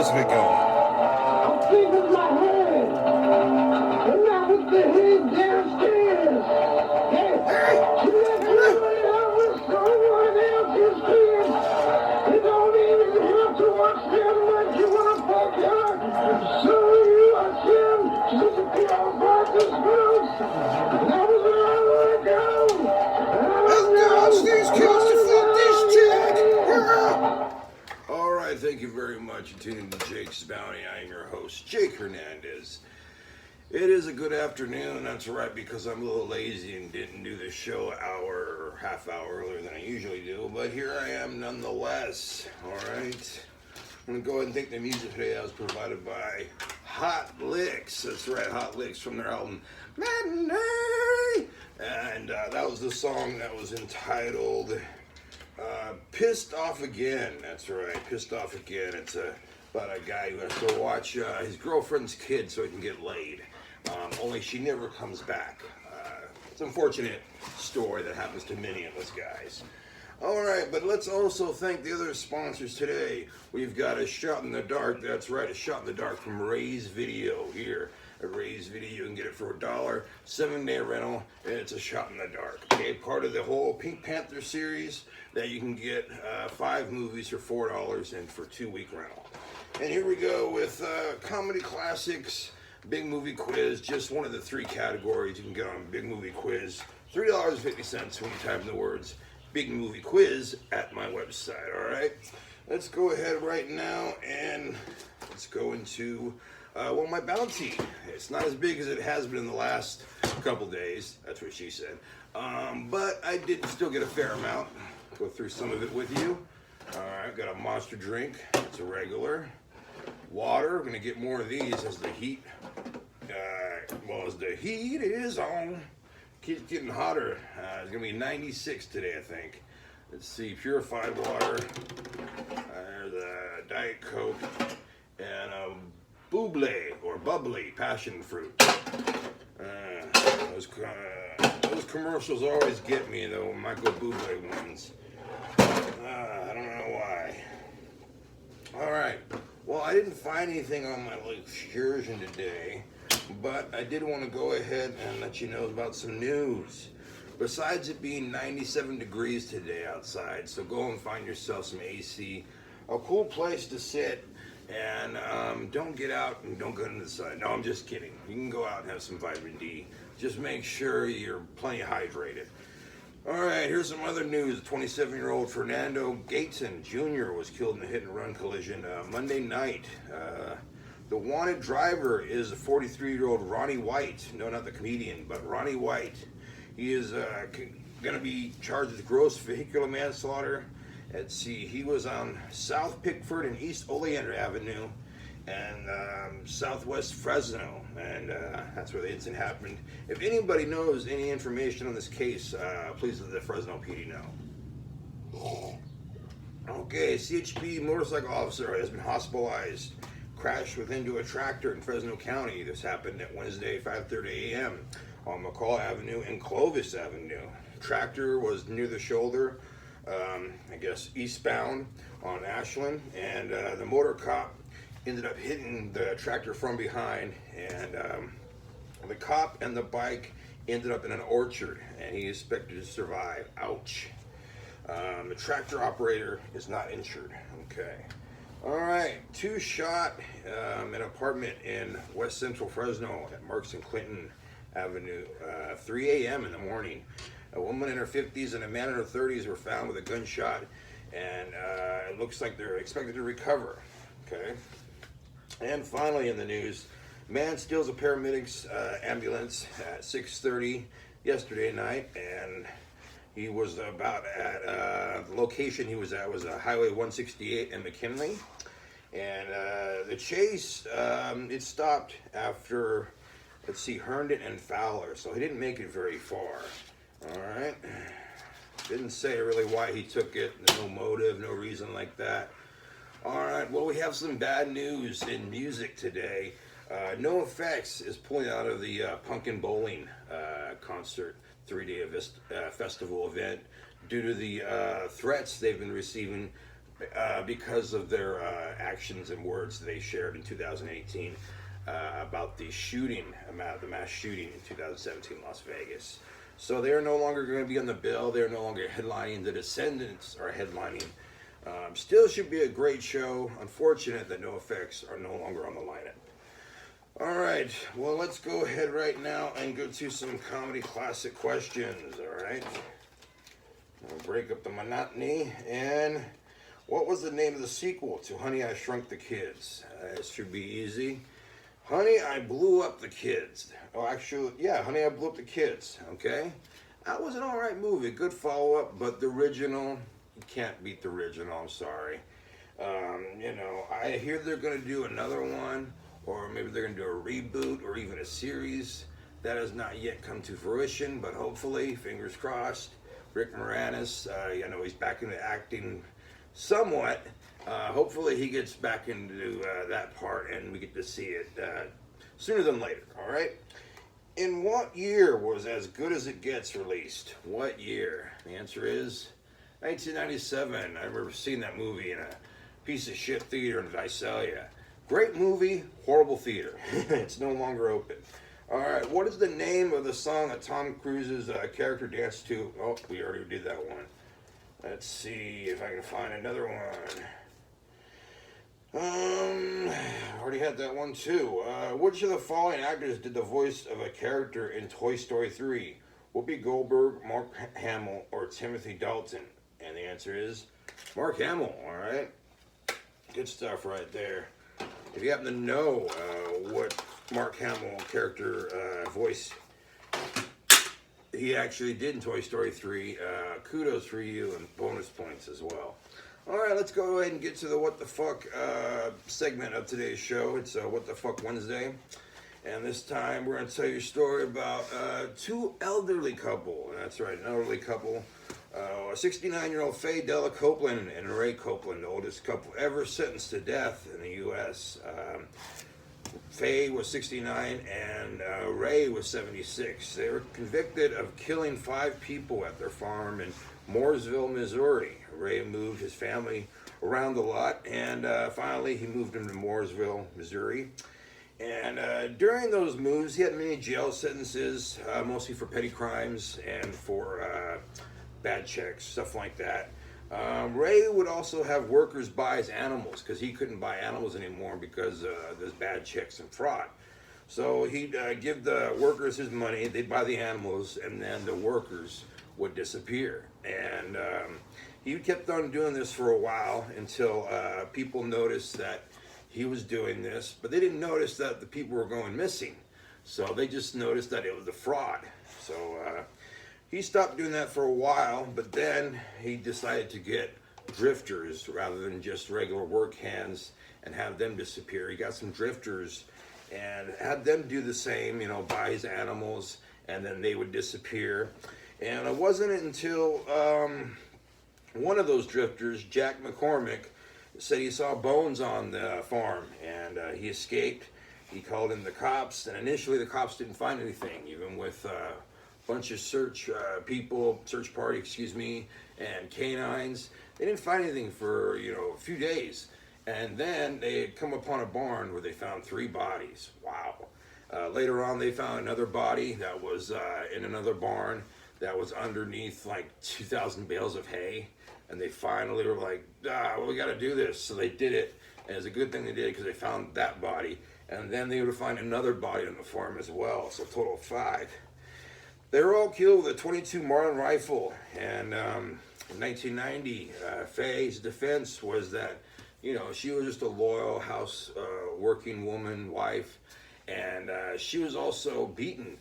this bit go? I'm thinking my head. And now with the head downstairs. Hey, you let everybody out with someone else's kids. You don't even have to watch them much. You want to fuck her. So you watch them. She's a pure practice group. That was where I want to go. Let's go, these kids to fuck this chick! Alright, thank you very much for tuning to Jake's Bounty. I am your host, Jake Hernandez. It is a good afternoon, that's right, because I'm a little lazy and didn't do the show an hour or half hour earlier than I usually do, but here I am nonetheless, alright? I'm going to go ahead and think the music today was provided by Hot Licks. That's right, Hot Licks from their album Matinee! And that was the song that was entitled Pissed Off Again. That's right, Pissed Off Again. It's about a guy who has to watch his girlfriend's kid so he can get laid. Only she never comes back. It's an unfortunate story that happens to many of us guys. Alright, but let's also thank the other sponsors today. We've got a Shot in the Dark. That's right, a Shot in the Dark from Ray's Video here. At Ray's Video, you can get it for $1, 7-day rental, and it's a Shot in the Dark. Okay, part of the whole Pink Panther series that you can get 5 movies for $4 and for 2-week rental. And here we go with Comedy Classics, Big Movie Quiz, just one of the 3 categories you can get on Big Movie Quiz. $3.50 when you type in the words Big Movie Quiz at my website, alright? Let's go ahead right now and let's go into my bounty. It's not as big as it has been in the last couple days, that's what she said. But I did still get a fair amount. Go through some of it with you. Alright, got a Monster drink, it's a regular. Water, we're gonna get more of these as the heat, as the heat is on. Keeps getting hotter. It's gonna be 96 today, I think. Let's see, purified water, the Diet Coke, and a bubbly or bubbly passion fruit. Those commercials always get me though, Michael Bublé ones. I don't know why. Alright, well I didn't find anything on my excursion today, but I did want to go ahead and let you know about some news. Besides it being 97 degrees today outside, so go and find yourself some AC, a cool place to sit, and don't get out and don't go into the sun. No, I'm just kidding. You can go out and have some vitamin D. Just make sure you're plenty hydrated. Alright, here's some other news. 27-year-old Fernando Gaetan Jr. was killed in a hit-and-run collision Monday night. The wanted driver is 43-year-old Ronnie White. No, not the comedian, but Ronnie White. He is going to be charged with gross vehicular manslaughter. Let's see, he was on South Pickford and East Oleander Avenue and Southwest Fresno, and that's where the incident happened. If anybody knows any information on this case, please let the Fresno PD know. Okay, CHP motorcycle officer has been hospitalized. Crashed into a tractor in Fresno County. This happened at Wednesday, 5:30 a.m. on McCall Avenue and Clovis Avenue. Tractor was near the shoulder, I guess eastbound on Ashland, and the motor cop ended up hitting the tractor from behind, and the cop and the bike ended up in an orchard, and he is expected to survive. Ouch. The tractor operator is not injured. Okay. All right, 2 shot an apartment in West Central Fresno at Marks and Clinton Avenue, 3 a.m. in the morning. A woman in her 50s and a man in her 30s were found with a gunshot, and it looks like they're expected to recover. Okay. And finally in the news, man steals a paramedic's ambulance at 6:30 yesterday night, and he was about at the location he was at was Highway 168 in McKinley, and the chase it stopped after, let's see, Herndon and Fowler, so he didn't make it very far. All right, didn't say really why he took it, no motive, no reason like that. All right, well, we have some bad news in music today. NoFX is pulling out of the Pumpkin Bowling concert 3-day festival event due to the threats they've been receiving because of their actions and words they shared in 2018 about the shooting, the mass shooting in 2017 Las Vegas. So they're no longer going to be on the bill. They're no longer headlining. The Descendants are headlining. Still should be a great show. Unfortunate that NoFX are no longer on the lineup. All right, well, let's go ahead right now and go to some comedy classic questions, all right? We'll break up the monotony. And what was the name of the sequel to Honey, I Shrunk the Kids? It should be easy. Honey, I Blew Up the Kids. Oh, actually, yeah, Honey, I Blew Up the Kids, okay? That was an all right movie, good follow-up, but the original, you can't beat the original, I'm sorry. You know, I hear they're going to do another one, or maybe they're going to do a reboot or even a series. That has not yet come to fruition, but hopefully, fingers crossed, Rick Moranis, you know, he's back into acting somewhat. Hopefully he gets back into that part and we get to see it sooner than later, all right? In what year was As Good as It Gets released? What year? The answer is 1997. I remember seeing that movie in a piece of shit theater in Visalia. Great movie, horrible theater. It's no longer open. All right, what is the name of the song that Tom Cruise's character danced to? Oh, we already did that one. Let's see if I can find another one. Already had that one too. Which of the following actors did the voice of a character in Toy Story 3? Whoopi Goldberg, Mark Hamill, or Timothy Dalton? And the answer is Mark Hamill, all right? Good stuff right there. If you happen to know what Mark Hamill character voice he actually did in Toy Story 3, kudos for you and bonus points as well. All right, let's go ahead and get to the What the Fuck segment of today's show. It's What the Fuck Wednesday. And this time we're going to tell you a story about two elderly couple. That's right, an elderly couple. A 69-year-old Faye Della Copeland and Ray Copeland, the oldest couple ever sentenced to death in the U.S. Faye was 69 and Ray was 76. They were convicted of killing 5 people at their farm in Mooresville, Missouri. Ray moved his family around a lot, and finally he moved them to Mooresville, Missouri. And during those moves, he had many jail sentences, mostly for petty crimes and for bad checks, stuff like that. Ray would also have workers buy his animals because he couldn't buy animals anymore because there's bad checks and fraud. So he'd give the workers his money, they'd buy the animals, and then the workers would disappear. And he kept on doing this for a while until people noticed that he was doing this, but they didn't notice that the people were going missing. So they just noticed that it was a fraud. So he stopped doing that for a while, but then he decided to get drifters rather than just regular work hands and have them disappear. He got some drifters and had them do the same, you know, buy his animals, and then they would disappear. And it wasn't until one of those drifters, Jack McCormick, said he saw bones on the farm, and he escaped. He called in the cops, and initially the cops didn't find anything, even with a bunch of search party, and canines. They didn't find anything for, a few days. And then they had come upon a barn where they found 3 bodies. Wow. Later on, they found another body that was in another barn that was underneath like 2,000 bales of hay. And they finally were like, we got to do this. So they did it. And it's a good thing they did because they found that body. And then they would find another body on the farm as well. So a total of 5. They were all killed with a .22 Marlin rifle. And in 1990, Faye's defense was that, she was just a loyal house working woman, wife. And she was also beaten,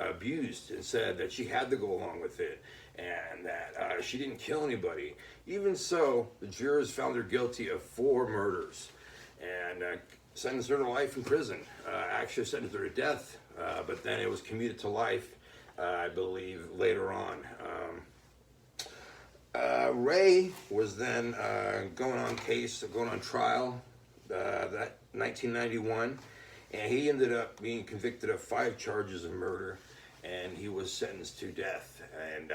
abused, and said that she had to go along with it and that she didn't kill anybody. Even so, the jurors found her guilty of 4 murders and sentenced her to life in prison. Actually sentenced her to death, but then it was commuted to life, I believe, later on. Ray was then going on trial that 1991. And he ended up being convicted of 5 charges of murder, and he was sentenced to death. And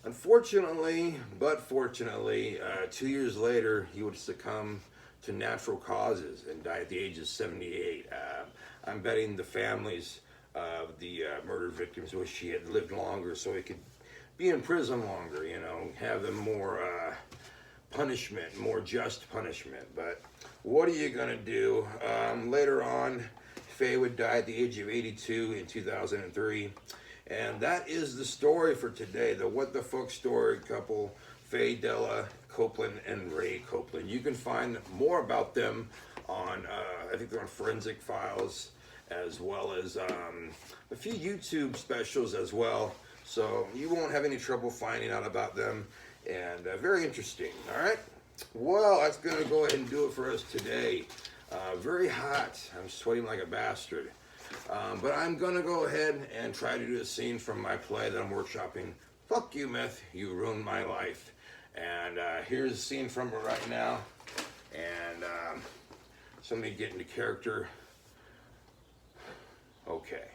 Unfortunately, but fortunately, 2 years later, he would succumb to natural causes and die at the age of 78. I'm betting the families of the murder victims wish he had lived longer so he could be in prison longer, you know, have them more punishment, more just punishment. But what are you going to do? Later on, Faye would die at the age of 82 in 2003. And that is the story for today, the What the Fuck story couple, Faye Della Copeland and Ray Copeland. You can find more about them on, I think they're on Forensic Files, as well as a few YouTube specials as well. So you won't have any trouble finding out about them. And very interesting, all right? Well, that's going to go ahead and do it for us today. Very hot. I'm sweating like a bastard. But I'm going to go ahead and try to do a scene from my play that I'm workshopping. Fuck you, Meth. You ruined my life. And here's a scene from it right now. And somebody get into character. Okay.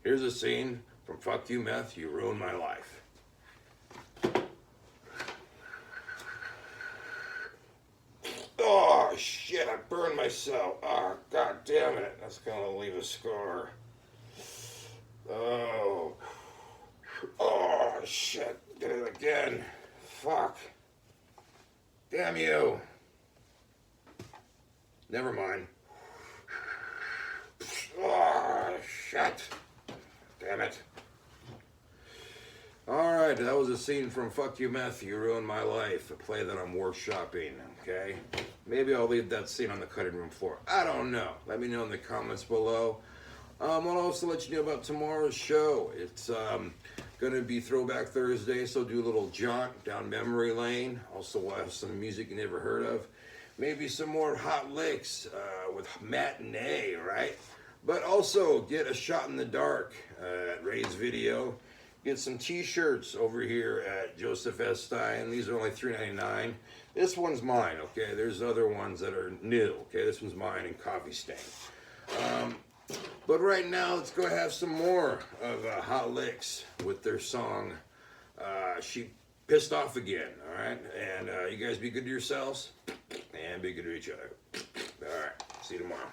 Here's a scene from Fuck You, Meth. You ruined my life. Oh, shit, I burned myself. Oh, god damn it. That's gonna leave a scar. Oh. Oh, shit. Did it again. Fuck. Damn you. Never mind. Oh, shit. Damn it. Alright, that was a scene from Fuck You, Meth. You Ruined My Life, a play that I'm workshopping, okay? Maybe I'll leave that scene on the cutting room floor. I don't know. Let me know in the comments below. I'll also let you know about tomorrow's show. It's going to be Throwback Thursday, so do a little jaunt down memory lane. Also, we'll have some music you never heard of. Maybe some more hot licks with Matinee, right? But also, get a shot in the dark at Ray's Video. Get some t-shirts over here at Joseph S. Stein. These are only $3.99. This one's mine, okay? There's other ones that are new, okay? This one's mine in Coffee Stain. But right now, let's go have some more of Hot Licks with their song, She Pissed Off Again, all right? And you guys be good to yourselves and be good to each other. All right, see you tomorrow.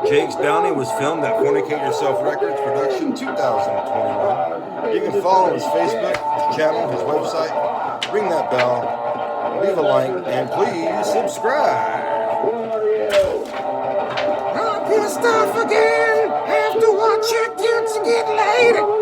Jake's Bounty was filmed at Fornicate Yourself Records Production 2021. You can follow his Facebook, his channel, his website. Ring that bell, leave a like, and please subscribe. I'm pissed off again. Have to watch your kids get laid.